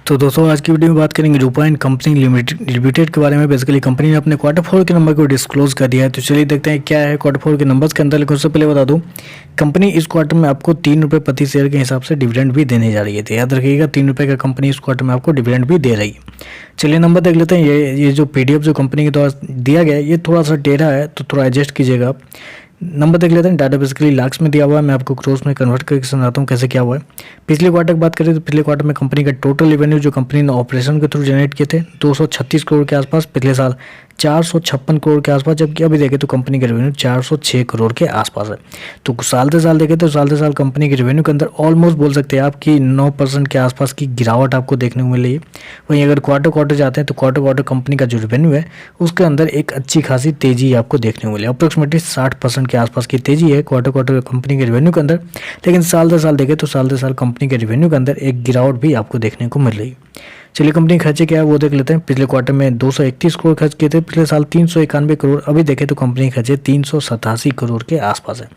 तो दोस्तों आज की वीडियो में बात करेंगे रूपा एंड कंपनी लिमिटेड के बारे में। बेसिकली कंपनी ने अपने क्वार्टर 4 के नंबर को डिस्क्लोज कर दिया है। तो चलिए देखते हैं क्या है क्वार्टर 4 के नंबर्स के अंदर। लेकिन उससे पहले बता दूं, कंपनी इस क्वार्टर में आपको 3 रुपये प्रति शेयर के हिसाब से डिविडेंड भी देने जा रही है। तो याद रखिएगा 3 रुपये का कंपनी इस क्वार्टर में आपको डिविडेंड भी दे रही है। चलिए नंबर देख लेते हैं। ये जो PDF जो कंपनी के द्वारा दिया गया है ये थोड़ा सा टेढ़ा है, तो थोड़ा एडजस्ट कीजिएगा आप। नंबर देख लेते हैं। डाटा बेसिकली लाख्स में दिया हुआ है, मैं आपको क्रोस में कन्वर्ट करके समझाता हूँ कैसे क्या हुआ है। पिछले क्वार्टर की बात करें तो पिछले क्वार्टर में कंपनी का टोटल रेवेन्यू जो कंपनी ने ऑपरेशन के थ्रू जनरेट किए थे 236 करोड़ के आसपास, पिछले साल 456 करोड़ के आसपास, जबकि अभी देखें तो कंपनी का रेवेन्यू 406 करोड़ के आसपास है। तो साल से साल देखें तो साल से साल कंपनी के रेवेन्यू के अंदर ऑलमोस्ट बोल सकते हैं आप कि 9% के आसपास की गिरावट आपको देखने को मिल रही है। वहीं अगर क्वार्टर जाते हैं तो क्वार्टर कंपनी का जो रेवेन्यू है उसके अंदर एक अच्छी खासी तेजी आपको देखने को मिली। अप्रोक्सीमेटली 60% के आसपास की तेजी है क्वार्टर कंपनी के रेवेन्यू के अंदर। लेकिन साल से साल देखें तो साल से साल कंपनी के रेवेन्यू के अंदर एक गिरावट भी आपको देखने को मिल रही है। चलिए कंपनी खर्चे क्या है वो देख लेते हैं। पिछले क्वार्टर में 231 करोड़ खर्च किए थे, पिछले साल 391 करोड़, अभी देखें तो कंपनी खर्चे 387 करोड़ के आसपास है।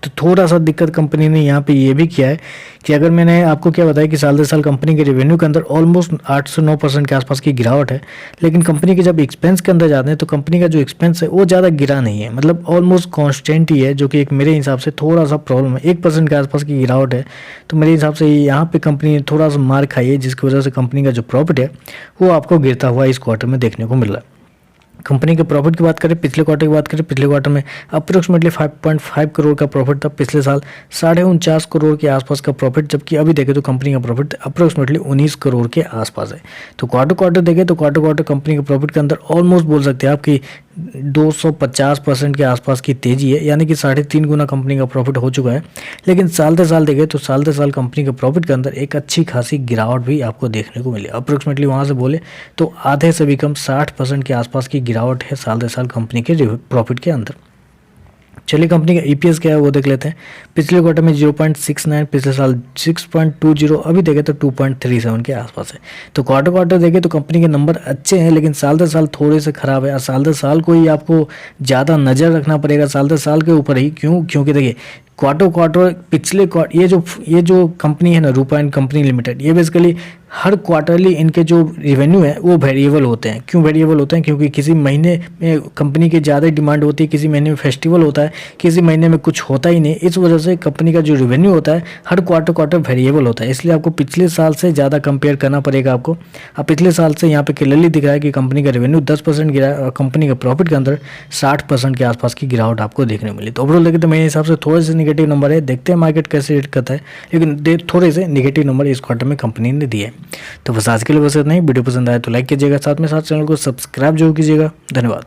तो थोड़ा सा दिक्कत कंपनी ने यहाँ पे ये भी किया है कि अगर मैंने आपको क्या बताया कि साल से साल कंपनी के रेवेन्यू के अंदर ऑलमोस्ट 8 से 9% के आसपास की गिरावट है, लेकिन कंपनी के जब एक्सपेंस के अंदर जाते हैं तो कंपनी का जो एक्सपेंस है वो ज़्यादा गिरा नहीं है, मतलब ऑलमोस्ट कॉन्स्टेंट ही है, जो कि एक मेरे हिसाब से थोड़ा सा प्रॉब्लम है। 1% के आसपास की गिरावट है, तो मेरे हिसाब से यहाँ पर कंपनी ने थोड़ा सा मार खाई है, जिसकी वजह से कंपनी का जो प्रॉफिट है वो आपको गिरता हुआ इस क्वार्टर में देखने को मिल रहा है। कंपनी के प्रॉफिट की बात करें, पिछले क्वार्टर की बात करें, पिछले क्वार्टर में अप्रोक्सीमेटली 5.5 करोड़ का प्रॉफिट था, पिछले साल 49.5 करोड़ के आसपास का प्रॉफिट, जबकि अभी देखें तो कंपनी का प्रॉफिट अप्रोक्सीमेटली 19 करोड़ के आसपास है। तो क्वार्टर देखें तो क्वार्टर कंपनी के प्रॉफिट के अंदर ऑलमोस्ट बोल सकते हैं आप कि 250% के आसपास की तेजी है, यानी कि 3.5 गुना कंपनी का प्रॉफिट हो चुका है। लेकिन साल से साल देखें तो साल से साल कंपनी के प्रॉफिट के अंदर एक अच्छी खासी गिरावट भी आपको देखने को मिली। अप्रोक्सीमेटली वहाँ से बोले तो आधे से भी कम 60% के आसपास की गिरावट है साल से साल कंपनी के प्रॉफिट के अंदर। चलिए कंपनी का EPS क्या है वो देख लेते हैं। पिछले क्वार्टर में 0.69, पिछले साल 6.20, अभी देखें तो 2.37 के आसपास है। तो क्वार्टर देखें तो कंपनी के नंबर अच्छे हैं, लेकिन साल से साल थोड़े से खराब है। साल से साल को ही आपको ज़्यादा नज़र रखना पड़ेगा, साल से साल के ऊपर ही। क्योंकि देखिए क्वार्टर पिछले ये जो कंपनी है ना, रूपा एंड कंपनी लिमिटेड, ये बेसिकली हर क्वार्टरली इनके जो रेवेन्यू है वो वेरिएबल होते हैं। क्यों वेरिएबल होते हैं? क्योंकि किसी महीने में कंपनी की ज़्यादा डिमांड होती है, किसी महीने में फेस्टिवल होता है, किसी महीने में कुछ होता ही नहीं। इस वजह से कंपनी का जो रेवेन्यू होता है हर क्वार्टर वेरिएबल होता है, इसलिए आपको पिछले साल से ज़्यादा कंपेयर करना पड़ेगा आपको। अब पिछले साल से यहाँ पे क्लियरली दिख रहा है कि कंपनी का रेवेन्यू 10% गिरा और कंपनी का प्रॉफिट के अंदर 60% के आसपास की गिरावट आपको देखने मिली। तो ओवरऑल देखें तो मेरे हिसाब से थोड़े से नेगेटिव नंबर है, देखते हैं मार्केट कैसे रेट करता है, लेकिन थोड़े से नेगेटिव नंबर इस क्वार्टर में कंपनी ने दिए। तो बस आज के लिए बस इतना ही। वीडियो पसंद आए तो लाइक कीजिएगा, साथ में चैनल को सब्सक्राइब जरूर कीजिएगा। धन्यवाद।